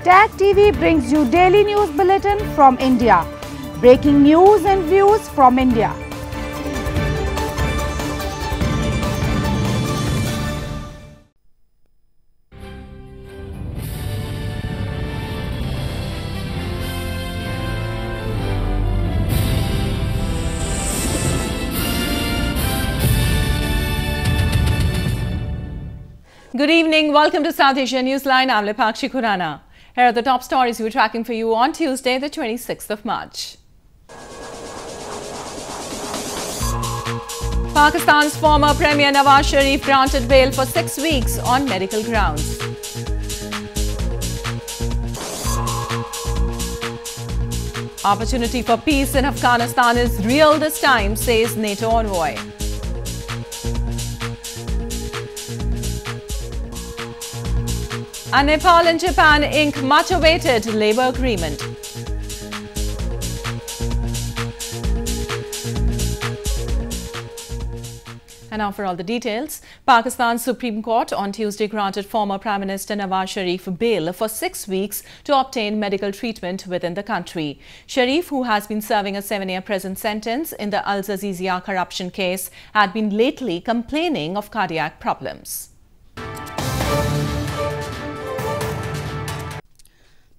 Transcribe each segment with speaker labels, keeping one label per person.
Speaker 1: Tag TV brings you daily news bulletin from India. Breaking news and views from India.
Speaker 2: Good evening. Welcome to South Asia Newsline. I'm Lipakshi Khurana. Here are the top stories we're tracking for you on Tuesday, the 26th of March. Pakistan's former Premier Nawaz Sharif granted bail for 6 weeks on medical grounds. Opportunity for peace in Afghanistan is real this time, says NATO envoy. And Nepal and Japan ink much-awaited labour agreement. And now for all the details. Pakistan's Supreme Court on Tuesday granted former Prime Minister Nawaz Sharif bail for 6 weeks to obtain medical treatment within the country. Sharif, who has been serving a 7-year prison sentence in the Al Zazizia corruption case, had been lately complaining of cardiac problems.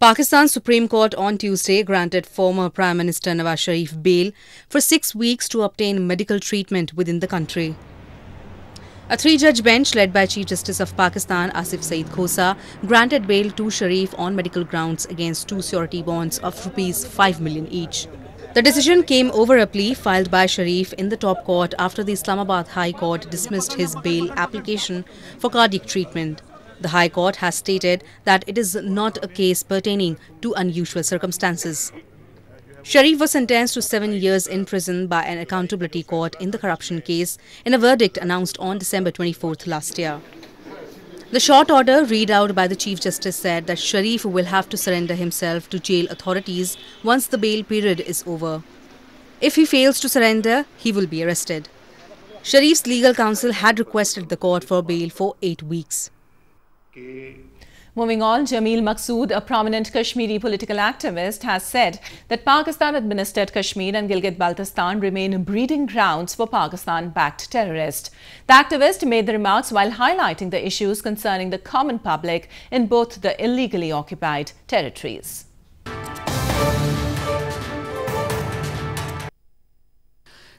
Speaker 3: Pakistan's Supreme Court on Tuesday granted former Prime Minister Nawaz Sharif bail for 6 weeks to obtain medical treatment within the country. A 3-judge bench led by Chief Justice of Pakistan Asif Saeed Khosa granted bail to Sharif on medical grounds against 2 surety bonds of Rs 5 million each. The decision came over a plea filed by Sharif in the top court after the Islamabad High Court dismissed his bail application for cardiac treatment. The High Court has stated that it is not a case pertaining to unusual circumstances. Sharif was sentenced to 7 years in prison by an accountability court in the corruption case in a verdict announced on December 24th last year. The short order read out by the Chief Justice said that Sharif will have to surrender himself to jail authorities once the bail period is over. If he fails to surrender, he will be arrested. Sharif's legal counsel had requested the court for bail for 8 weeks.
Speaker 2: Moving on, Jamil Maqsood, a prominent Kashmiri political activist, has said that Pakistan-administered Kashmir and Gilgit-Baltistan remain breeding grounds for Pakistan-backed terrorists. The activist made the remarks while highlighting the issues concerning the common public in both the illegally occupied territories.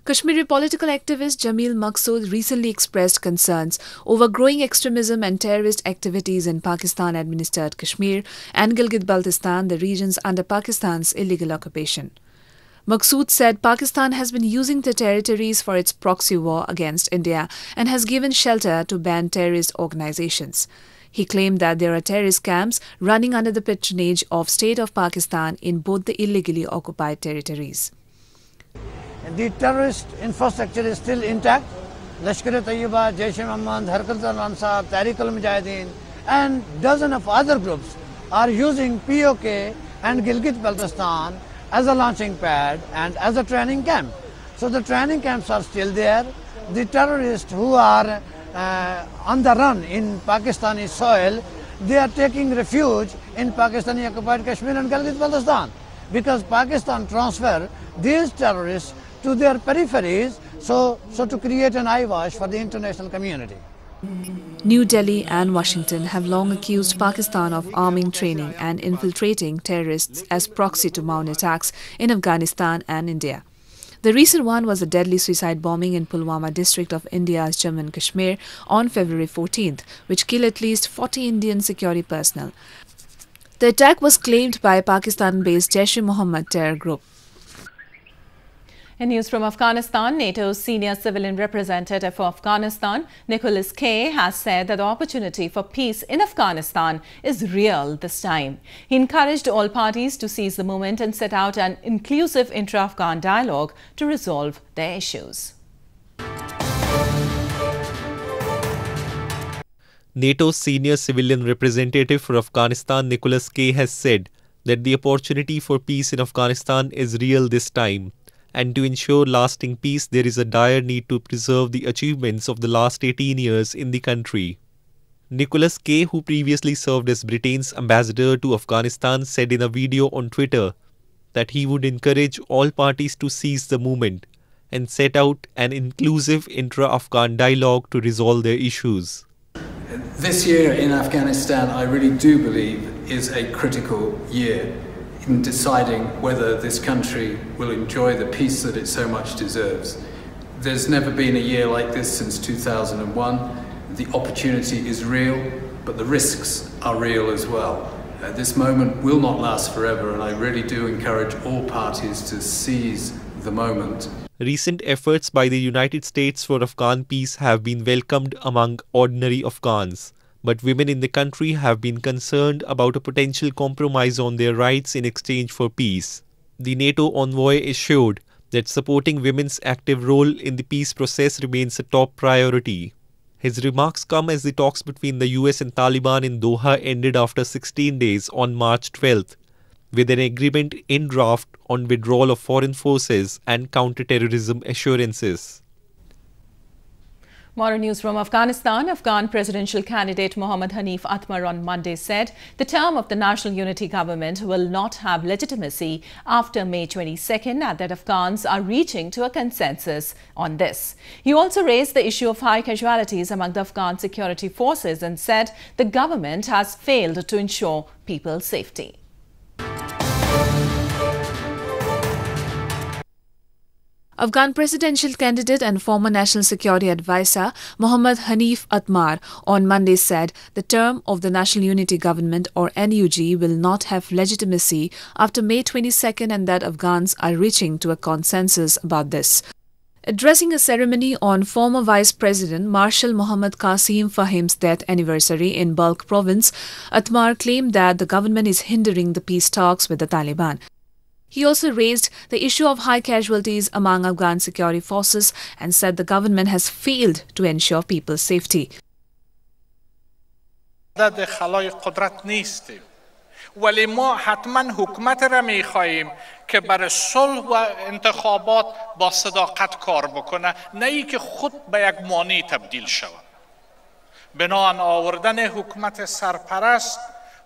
Speaker 4: Kashmiri political activist Jamil Maqsood recently expressed concerns over growing extremism and terrorist activities in Pakistan-administered Kashmir and Gilgit-Baltistan, the regions under Pakistan's illegal occupation. Maqsood said Pakistan has been using the territories for its proxy war against India and has given shelter to banned terrorist organizations. He claimed that there are terrorist camps running under the patronage of State of Pakistan in both the illegally occupied territories.
Speaker 5: The terrorist infrastructure is still intact. Lashkar-e-Taiba, Jaish-e-Mohammed, Harkat al-Ansar, Tehreek al-Mujahideen and dozens of other groups are using POK and Gilgit-Baltistan as a launching pad and as a training camp. So the training camps are still there. The terrorists who are on the run in Pakistani soil, they are taking refuge in Pakistani occupied Kashmir and Gilgit-Baltistan because Pakistan transfer these terrorists to their peripheries, so to create an eyewash for the international community.
Speaker 4: New Delhi and Washington have long accused Pakistan of arming, training and infiltrating terrorists as proxy to mount attacks in Afghanistan and India. The recent one was a deadly suicide bombing in Pulwama district of India's Jammu and Kashmir on February 14th, which killed at least 40 Indian security personnel. The attack was claimed by Pakistan-based Jaish-e-Mohammed terror group.
Speaker 2: In news from Afghanistan, NATO's senior civilian representative for Afghanistan, Nicholas K., has said that the opportunity for peace in Afghanistan is real this time. He encouraged all parties to seize the moment and set out an inclusive intra-Afghan dialogue to resolve their issues.
Speaker 6: NATO's senior civilian representative for Afghanistan, Nicholas K., has said that the opportunity for peace in Afghanistan is real this time. And to ensure lasting peace, there is a dire need to preserve the achievements of the last 18 years in the country. Nicholas K., who previously served as Britain's ambassador to Afghanistan, said in a video on Twitter that he would encourage all parties to seize the moment and set out an inclusive intra-Afghan dialogue to resolve their issues.
Speaker 7: This year in Afghanistan, I really do believe, is a critical year in deciding whether this country will enjoy the peace that it so much deserves. There's never been a year like this since 2001. The opportunity is real, but the risks are real as well. This moment will not last forever, and I really do encourage all parties to seize the moment.
Speaker 6: Recent efforts by the United States for Afghan peace have been welcomed among ordinary Afghans, but women in the country have been concerned about a potential compromise on their rights in exchange for peace. The NATO envoy assured that supporting women's active role in the peace process remains a top priority. His remarks come as the talks between the US and Taliban in Doha ended after 16 days on March 12th, with an agreement in draft on withdrawal of foreign forces and counter-terrorism assurances.
Speaker 2: More news from Afghanistan. Afghan presidential candidate Mohammad Hanif Atmar on Monday said the term of the National Unity Government will not have legitimacy after May 22nd and that Afghans are reaching to a consensus on this. He also raised the issue of high casualties among the Afghan security forces and said the government has failed to ensure people's safety.
Speaker 4: Afghan presidential candidate and former National Security Advisor Mohammad Hanif Atmar on Monday said the term of the National Unity Government or NUG will not have legitimacy after May 22nd and that Afghans are reaching to a consensus about this. Addressing a ceremony on former Vice President Marshal Mohammad Qasim Fahim's death anniversary in Balkh province, Atmar claimed that the government is hindering the peace talks with the Taliban. He also raised the issue of high casualties among Afghan security forces and said the government has failed to ensure people's safety.
Speaker 8: ولی ما حتما حکومت را می‌خواهیم که برای صلح و انتخابات با صداقت کار بکنه، نه ای که خود به یک مانع تبدیل شود. بناهن آوردن حکومت سرپرست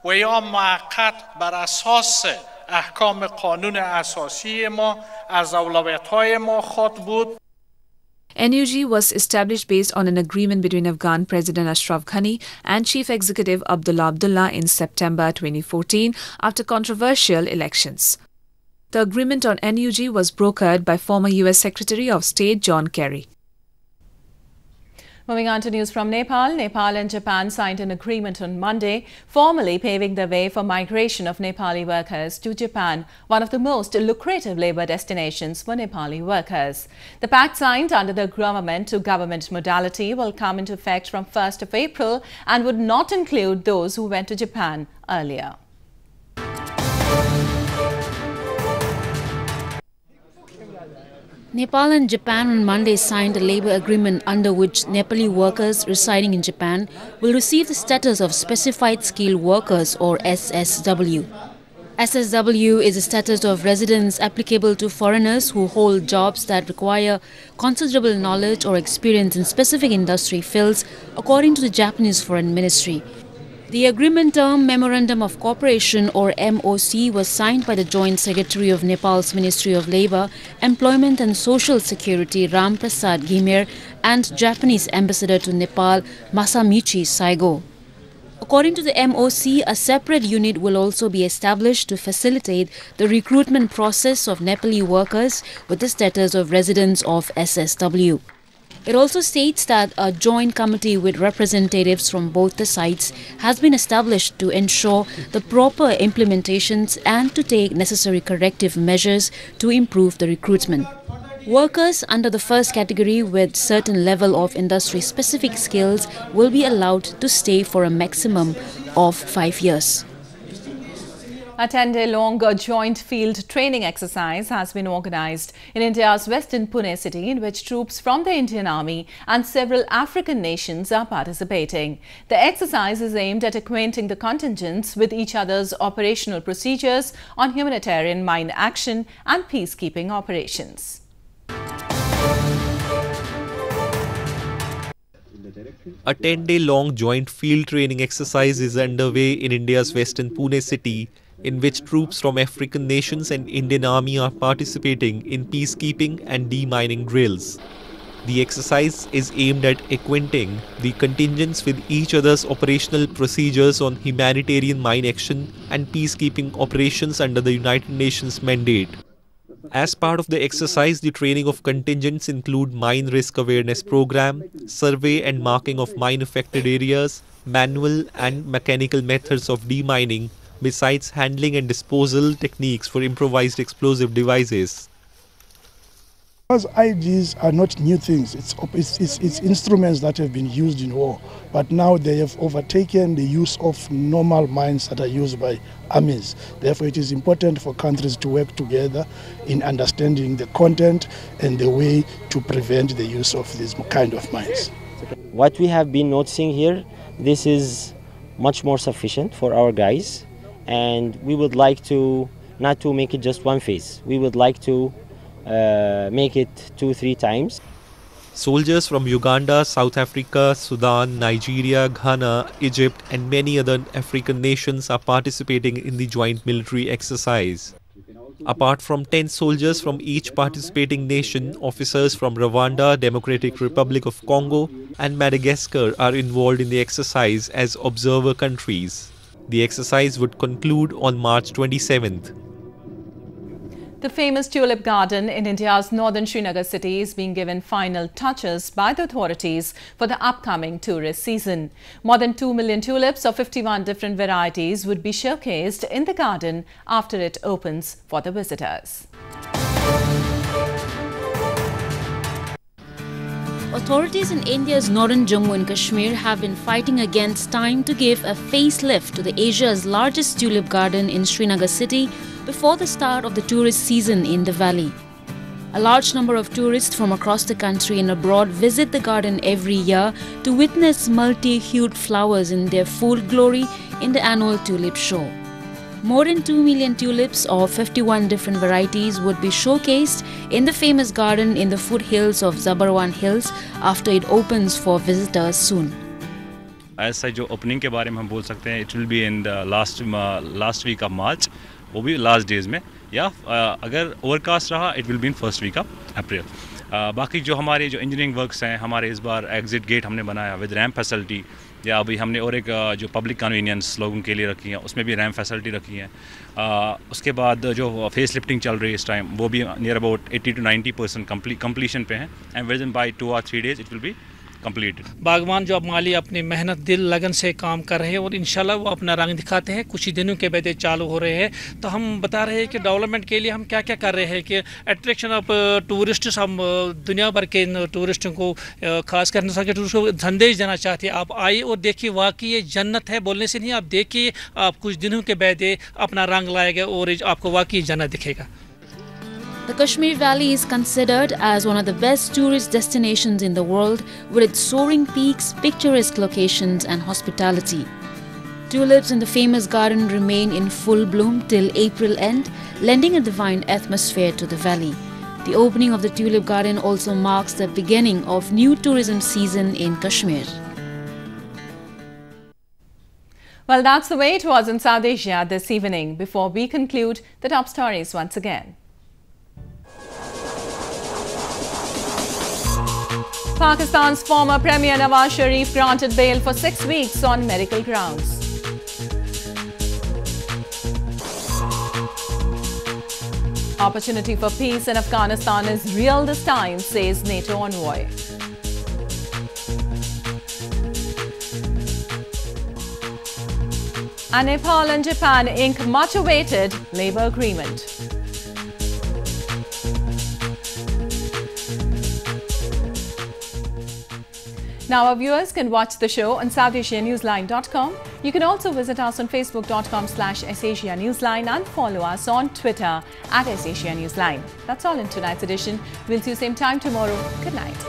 Speaker 8: و یا موقت بر اساس احکام قانون اساسی ما از اولویت‌های ما خواهد بود.
Speaker 4: NUG was established based on an agreement between Afghan President Ashraf Ghani and Chief Executive Abdullah in September 2014 after controversial elections. The agreement on NUG was brokered by former US Secretary of State John Kerry.
Speaker 2: Moving on to news from Nepal. Nepal and Japan signed an agreement on Monday, formally paving the way for migration of Nepali workers to Japan, one of the most lucrative labour destinations for Nepali workers. The pact signed under the government-to-government modality will come into effect from 1st of April and would not include those who went to Japan earlier.
Speaker 9: Nepal and Japan on Monday signed a labour agreement under which Nepali workers residing in Japan will receive the status of Specified Skilled Workers or SSW. SSW is a status of residence applicable to foreigners who hold jobs that require considerable knowledge or experience in specific industry fields, according to the Japanese Foreign Ministry. The agreement term Memorandum of Cooperation or MOC was signed by the Joint Secretary of Nepal's Ministry of Labour, Employment and Social Security Ram Prasad Ghimere and Japanese Ambassador to Nepal Masamichi Saigo. According to the MOC, a separate unit will also be established to facilitate the recruitment process of Nepali workers with the status of residents of SSW. It also states that a joint committee with representatives from both the sides has been established to ensure the proper implementations and to take necessary corrective measures to improve the recruitment. Workers under the first category with certain level of industry-specific skills will be allowed to stay for a maximum of 5 years.
Speaker 2: A 10-day-long joint field training exercise has been organized in India's western Pune city, in which troops from the Indian Army and several African nations are participating. The exercise is aimed at acquainting the contingents with each other's operational procedures on humanitarian mine action and peacekeeping operations.
Speaker 6: A 10-day-long joint field training exercise is underway in India's western Pune city, in which troops from African nations and Indian Army are participating in peacekeeping and demining drills. The exercise is aimed at acquainting the contingents with each other's operational procedures on humanitarian mine action and peacekeeping operations under the United Nations mandate. As part of the exercise, the training of contingents include mine risk awareness program, survey and marking of mine-affected areas, manual and mechanical methods of demining, besides handling and disposal techniques for improvised explosive devices.
Speaker 10: Because IEDs are not new things, it's instruments that have been used in war, but now they have overtaken the use of normal mines that are used by armies. Therefore, it is important for countries to work together in understanding the content and the way to prevent the use of these kind of mines.
Speaker 11: What we have been noticing here, this is much more sufficient for our guys, and we would like to not to make it just one phase. We would like to make it 2-3 times.
Speaker 6: Soldiers from Uganda, South Africa, Sudan, Nigeria, Ghana, Egypt and many other African nations are participating in the joint military exercise. Apart from 10 soldiers from each participating nation, officers from Rwanda, Democratic Republic of Congo and Madagascar are involved in the exercise as observer countries. The exercise would conclude on March 27th.
Speaker 2: The famous tulip garden in India's northern Srinagar city is being given final touches by the authorities for the upcoming tourist season. More than 2 million tulips of 51 different varieties would be showcased in the garden after it opens for the visitors.
Speaker 9: Authorities in India's northern Jammu and Kashmir have been fighting against time to give a facelift to the Asia's largest tulip garden in Srinagar city before the start of the tourist season in the valley. A large number of tourists from across the country and abroad visit the garden every year to witness multi-hued flowers in their full glory in the annual tulip show. More than 2 million tulips of 51 different varieties would be showcased in the famous garden in the foothills of Zabarwan Hills after it opens for visitors soon.
Speaker 12: ऐसा जो opening के बारे में हम बोल सकते हैं, it will be in the last week of March, वो भी लास्ट डेज में, या अगर ओवरकास्ट रहा it will be in first week of April. बाकी जो हमारे जो इंजीनियरिंग वर्क्स हैं, हमारे इस बार एग्जिट गेट हमने बनाया विद रैम्प फैसिलिटी, या अभी हमने और एक जो पब्लिक कन्वीनियंस लोगों के लिए रखी है उसमें भी रैम्प फैसिलिटी रखी है. उसके बाद जो फेस लिफ्टिंग चल रही है इस टाइम वो भी नियर अबाउट 80 to 90% कंप्लीशन पे है, and with in by 2 or 3 days it will B completed.
Speaker 13: बागवान जो अब माली अपनी मेहनत दिल लगन से काम कर रहे हैं और इंशाल्लाह वो अपना रंग दिखाते हैं. कुछ ही दिनों के बाद चालू हो रहे हैं, तो हम बता रहे हैं कि डेवलपमेंट के लिए हम क्या क्या कर रहे हैं कि अट्रैक्शन ऑफ टूरिस्ट्स, हम दुनिया भर के टूरिस्टों को खास कर टूरिस्ट को संदेश देना चाहते हैं. आप आइए और देखिए, वाकई ये जन्नत है, बोलने से नहीं, आप देखिए, आप कुछ दिनों के बाद अपना रंग लाएगा और आपको वाकई जन्नत दिखेगा.
Speaker 9: The Kashmir Valley is considered as one of the best tourist destinations in the world with its soaring peaks, picturesque locations and hospitality. Tulips in the famous garden remain in full bloom till April end, lending a divine atmosphere to the valley. The opening of the tulip garden also marks the beginning of new tourism season in Kashmir.
Speaker 2: Well, that's the way it was in South Asia this evening. Before we conclude, the top stories once again. Pakistan's former Premier Nawaz Sharif granted bail for 6 weeks on medical grounds. Opportunity for peace in Afghanistan is real this time, says NATO envoy. And Nepal and Japan ink much-awaited labour agreement. Now our viewers can watch the show on SouthAsiaNewsline.com. You can also visit us on Facebook.com/SAsiaNewsline and follow us on Twitter @SAsiaNewsline. That's all in tonight's edition. We'll see you same time tomorrow. Good night.